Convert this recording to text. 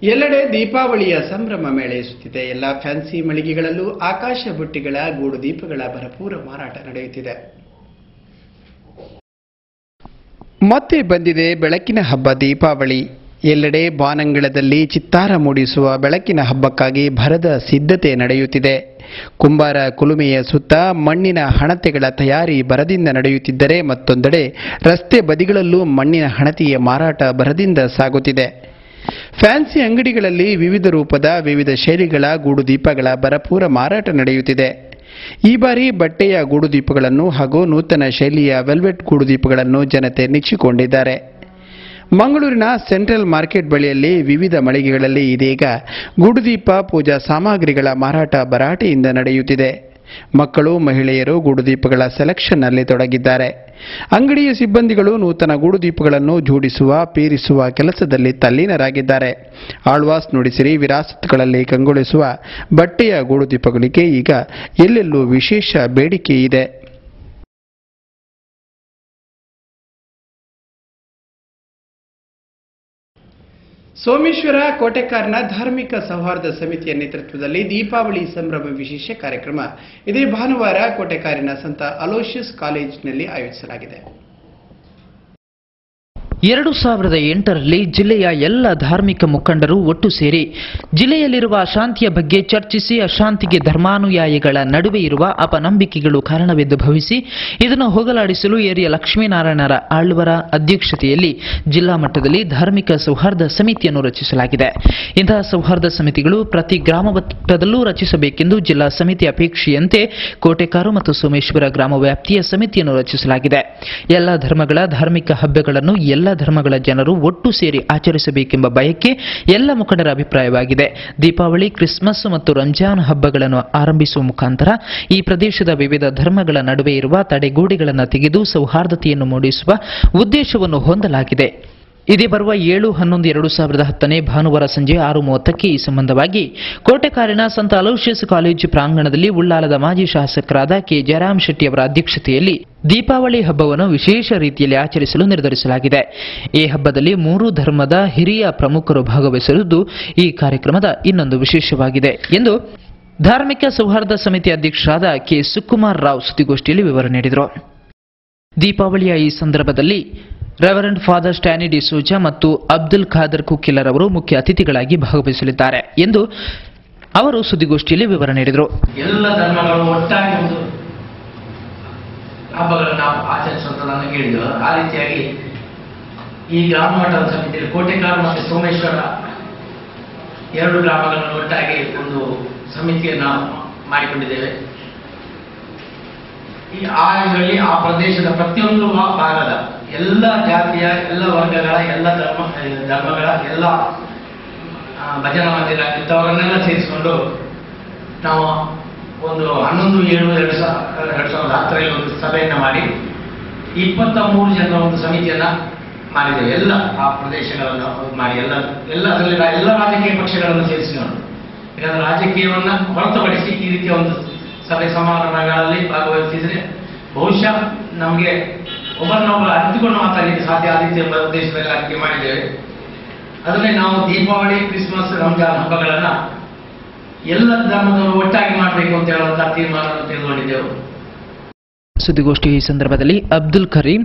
ಎಲ್ಲೆಡೆ ದೀಪಾವಳಿಯ ಸಂಭ್ರಮ ಮೇಳೈಸುತ್ತಿದೆ. ಎಲ್ಲ ಫ್ಯಾನ್ಸಿ ಮಳಿಗೆಗಳಲ್ಲೂ ಆಕಾಶ ಬುಟ್ಟಿಗಳ ಗೂಡು ದೀಪಗಳ ಭರಪೂರ ಮಾರಾಟ ನಡೆಯುತ್ತಿದೆ. ಮತ್ತೆ ಬಂದಿದೆ ಬೆಳಕಿನ ಹಬ್ಬ ದೀಪಾವಳಿ. ಎಲ್ಲೆಡೆ ಬಾನಂಗಳದಲ್ಲಿ ಚಿತ್ತಾರ ಮೂಡಿಸುವ ಬೆಳಕಿನ ಹಬ್ಬಕ್ಕಾಗಿ ಭರದ ಸಿದ್ಧತೆ ನಡೆಯುತ್ತಿದೆ. ಕುಂಬಾರ ಕುಲುಮೆಯ ಸುತ್ತ ಮಣ್ಣಿನ ಹಣತೆಗಳ ತಯಾರಿ ಭರದಿಂದ ನಡೆಯುತ್ತಿದ್ದರೆ, ಮತ್ತೊಂದೆಡೆ ರಸ್ತೆ ಬದಿಗಳಲ್ಲೂ ಮಣ್ಣಿನ ಹಣತೆಯ ಮಾರಾಟ ಭರದಿಂದ ಸಾಗುತ್ತಿದೆ. ಫ್ಯಾನ್ಸಿ ಅಂಗಡಿಗಳಲ್ಲಿ ವಿವಿಧ ರೂಪದ ವಿವಿಧ ಶೈಲಿಗಳ ಗೂಡು ದೀಪಗಳ ಭರಪೂರ ಮಾರಾಟ ನಡೆಯುತ್ತಿದೆ. ಈ ಬಾರಿ ಬಟ್ಟೆಯ ಗೂಡು ದೀಪಗಳನ್ನು ಹಾಗೂ ನೂತನ ಶೈಲಿಯ ವೆಲ್ವೆಟ್ ಗೂಡು ದೀಪಗಳನ್ನು ಜನತೆ ನೆಚ್ಚಿಕೊಂಡಿದ್ದಾರೆ. ಮಂಗಳೂರಿನ ಸೆಂಟ್ರಲ್ ಮಾರ್ಕೆಟ್ ಬಳಿಯಲ್ಲಿ ವಿವಿಧ ಮಳಿಗೆಗಳಲ್ಲಿ ಇದೀಗ ಗೂಡುದೀಪ ಪೂಜಾ ಸಾಮಗ್ರಿಗಳ ಮಾರಾಟ ಭರಾಟೆಯಿಂದ ನಡೆಯುತ್ತಿದೆ. ಮಕ್ಕಳು, ಮಹಿಳೆಯರು ಗೂಡುದೀಪಗಳ ಸೆಲೆಕ್ಷನ್ನಲ್ಲಿ ತೊಡಗಿದ್ದಾರೆ. ಅಂಗಡಿಯ ಸಿಬ್ಬಂದಿಗಳು ನೂತನ ಗೂಡುದೀಪಗಳನ್ನು ಜೋಡಿಸುವ, ಪೇರಿಸುವ ಕೆಲಸದಲ್ಲಿ ತಲ್ಲೀನರಾಗಿದ್ದಾರೆ. ಆಳ್ವಾಸ್, ನುಡಿಸಿರಿ, ವಿರಾಸತ್ಗಳಲ್ಲಿ ಕಂಗೊಳಿಸುವ ಬಟ್ಟೆಯ ಗೂಡುದೀಪಗಳಿಗೆ ಈಗ ಎಲ್ಲೆಲ್ಲೂ ವಿಶೇಷ ಬೇಡಿಕೆ ಇದೆ. ಸೋಮೇಶ್ವರ ಕೋಟೆಕಾರ್ನ ಧಾರ್ಮಿಕ ಸೌಹಾರ್ದ ಸಮಿತಿಯ ನೇತೃತ್ವದಲ್ಲಿ ದೀಪಾವಳಿ ಸಂಭ್ರಮ ವಿಶೇಷ ಕಾರ್ಯಕ್ರಮ ಇದೇ ಭಾನುವಾರ ಕೋಟೆಕಾರಿನ ಸಂತ ಅಲೋಷಿಯಸ್ ಕಾಲೇಜಿನಲ್ಲಿ ಆಯೋಜಿಸಲಾಗಿದೆ. 2008ರಲ್ಲಿ ಜಿಲ್ಲೆಯ ಎಲ್ಲ ಧಾರ್ಮಿಕ ಮುಖಂಡರು ಒಟ್ಟು ಸೇರಿ ಜಿಲ್ಲೆಯಲ್ಲಿರುವ ಅಶಾಂತಿಯ ಬಗ್ಗೆ ಚರ್ಚಿಸಿ, ಅಶಾಂತಿಗೆ ಧರ್ಮಾನುಯಾಯಿಗಳ ನಡುವೆ ಇರುವ ಅಪನಂಬಿಕೆಗಳು ಕಾರಣವೆಂದು ಭಾವಿಸಿ ಇದನ್ನು ಹೋಗಲಾಡಿಸಲು ಏರಿಯ ಲಕ್ಷ್ಮೀನಾರಾಯಣರ ಆಳ್ವರ ಅಧ್ಯಕ್ಷತೆಯಲ್ಲಿ ಜಿಲ್ಲಾ ಮಟ್ಟದಲ್ಲಿ ಧಾರ್ಮಿಕ ಸೌಹಾರ್ದ ಸಮಿತಿಯನ್ನು ರಚಿಸಲಾಗಿದೆ. ಇಂತಹ ಸೌಹಾರ್ದ ಸಮಿತಿಗಳು ಪ್ರತಿ ಗ್ರಾಮ ಮಟ್ಟದಲ್ಲೂ ರಚಿಸಬೇಕೆಂದು ಜಿಲ್ಲಾ ಸಮಿತಿ ಅಪೇಕ್ಷೆಯಂತೆ ಕೋಟೆಕಾರು ಮತ್ತು ಸೋಮೇಶ್ವರ ಗ್ರಾಮ ವ್ಯಾಪ್ತಿಯ ಸಮಿತಿಯನ್ನು ರಚಿಸಲಾಗಿದೆ. ಎಲ್ಲ ಧರ್ಮಗಳ ಧಾರ್ಮಿಕ ಹಬ್ಬಗಳನ್ನು ಎಲ್ಲ ಧರ್ಮಗಳ ಜನರು ಒಟ್ಟು ಸೇರಿ ಆಚರಿಸಬೇಕೆಂಬ ಬಯಕೆ ಎಲ್ಲ ಮುಖಂಡರ ಅಭಿಪ್ರಾಯವಾಗಿದೆ. ದೀಪಾವಳಿ, ಕ್ರಿಸ್ಮಸ್ ಮತ್ತು ರಂಜಾನ್ ಹಬ್ಬಗಳನ್ನು ಆರಂಭಿಸುವ ಮುಖಾಂತರ ಈ ಪ್ರದೇಶದ ವಿವಿಧ ಧರ್ಮಗಳ ನಡುವೆ ಇರುವ ತಡೆಗೋಡೆಗಳನ್ನು ತೆಗೆದು ಸೌಹಾರ್ದತೆಯನ್ನು ಮೂಡಿಸುವ ಉದ್ದೇಶವನ್ನು ಹೊಂದಲಾಗಿದೆ. ಇದೇ ಬರುವ 7/11/2010 ಭಾನುವಾರ ಸಂಜೆ 6:30ಕ್ಕೆ ಈ ಸಂಬಂಧವಾಗಿ ಕೋಟೆಕಾರಿನ ಸಂತ ಅಲೋಷಿಯಸ್ ಕಾಲೇಜು ಪ್ರಾಂಗಣದಲ್ಲಿ ಉಳ್ಳಾಲದ ಮಾಜಿ ಶಾಸಕರಾದ ಕೆ ಜಯರಾಮ್ ಶೆಟ್ಟಿ ಅವರ ಅಧ್ಯಕ್ಷತೆಯಲ್ಲಿ ದೀಪಾವಳಿ ಹಬ್ಬವನ್ನು ವಿಶೇಷ ರೀತಿಯಲ್ಲಿ ಆಚರಿಸಲು ನಿರ್ಧರಿಸಲಾಗಿದೆ. ಈ ಹಬ್ಬದಲ್ಲಿ 3 ಧರ್ಮದ ಹಿರಿಯ ಪ್ರಮುಖರು ಭಾಗವಹಿಸಿರುವುದು ಈ ಕಾರ್ಯಕ್ರಮದ ಇನ್ನೊಂದು ವಿಶೇಷವಾಗಿದೆ ಎಂದು ಧಾರ್ಮಿಕ ಸೌಹಾರ್ದ ಸಮಿತಿ ಅಧ್ಯಕ್ಷರಾದ ಕೆ ಸುಕುಮಾರ್ ರಾವ್ ಸುದ್ದಿಗೋಷ್ಠಿಯಲ್ಲಿ ವಿವರ ನೀಡಿದರು. ದೀಪಾವಳಿಯ ಈ ಸಂದರ್ಭದಲ್ಲಿ ರೆವರೆಂಡ್ ಫಾದರ್ ಸ್ಟ್ಯಾನಿ ಡಿಸೋಜಾ ಮತ್ತು ಅಬ್ದುಲ್ ಖಾದರ್ ಕುಕ್ಕಿಲರ್ ಅವರು ಮುಖ್ಯ ಅತಿಥಿಗಳಾಗಿ ಭಾಗವಹಿಸಲಿದ್ದಾರೆ ಎಂದು ಅವರು ಸುದ್ದಿಗೋಷ್ಠಿಯಲ್ಲಿ ವಿವರ ನೀಡಿದರು. ಎಲ್ಲ ಧರ್ಮಗಳು ಒಟ್ಟಾಗಿ ಒಂದು ಹಬ್ಬಗಳನ್ನು ನಾವು ಆಚರಿಸುವಂಥದ್ದನ್ನು ಕೇಳಿದ್ರು. ಆ ರೀತಿಯಾಗಿ ಈ ಗ್ರಾಮ ಮಟ್ಟದ ಸಮಿತಿಯಲ್ಲಿ ಕೋಟೆಕಾರು ಮತ್ತು ಸೋಮೇಶ್ವರ 2 ಗ್ರಾಮಗಳನ್ನು ಒಟ್ಟಾಗಿ ಒಂದು ಸಮಿತಿಯನ್ನು ಮಾಡಿಕೊಂಡಿದ್ದೇವೆ. ಇದರಲ್ಲಿ ಆ ಪ್ರದೇಶದ ಪ್ರತಿಯೊಂದು ಭಾಗದ ಎಲ್ಲ ಜಾತಿಯ, ಎಲ್ಲ ವರ್ಗಗಳ, ಎಲ್ಲ ಧರ್ಮಗಳ ಎಲ್ಲ ಭಜನಾ ಮಂದಿರ ಇಂಥವರನ್ನೆಲ್ಲ ಸೇರಿಸಿಕೊಂಡು ನಾವು ಒಂದು 11/7/2010 ಒಂದು ಸಭೆಯನ್ನು ಮಾಡಿ 23 ಜನರ ಒಂದು ಸಮಿತಿಯನ್ನ ಮಾಡಿದ್ದೇವೆ. ಎಲ್ಲ ಆ ಪ್ರದೇಶಗಳನ್ನು ಮಾಡಿ ಅದರಲ್ಲಿ ಎಲ್ಲ ರಾಜಕೀಯ ಪಕ್ಷಗಳನ್ನು ಸೇರಿಸಿಕೊಂಡು, ಯಾಕಂದ್ರೆ ರಾಜಕೀಯವನ್ನ ಹೊರತುಪಡಿಸಿ ಈ ರೀತಿಯ ಒಂದು ಸಭೆ ಸಮಾರಂಭಗಳಲ್ಲಿ ಭಾಗವಹಿಸಿದ್ರೆ ಬಹುಶಃ ನಮಗೆ ಒಬ್ಬರನ್ನೊಬ್ಬರು ಅರಿತುಕೊಂಡು ಮಾತಾಡಲಿಕ್ಕೆ ಸಾಧ್ಯ ಆ ರೀತಿಯ ಉದ್ದೇಶದಲ್ಲಿ ಆಯ್ಕೆ ಮಾಡಿದ್ದೇವೆ. ಅದನ್ನೇ ನಾವು ದೀಪಾವಳಿ, ಕ್ರಿಸ್ಮಸ್, ರಂಜಾನ್ ಹಬ್ಬಗಳನ್ನ ಎಲ್ಲ ಧರ್ಮದವರು ಒಟ್ಟಾಗಿ ಮಾಡಬೇಕು ಅಂತ ಹೇಳುವಂತಹ ತೀರ್ಮಾನವನ್ನು ತೆಗೆದುಕೊಂಡಿದ್ದೆವು. ಸುದ್ದಿಗೋಷ್ಠಿ ಈ ಸಂದರ್ಭದಲ್ಲಿ ಅಬ್ದುಲ್ ಕರೀಂ,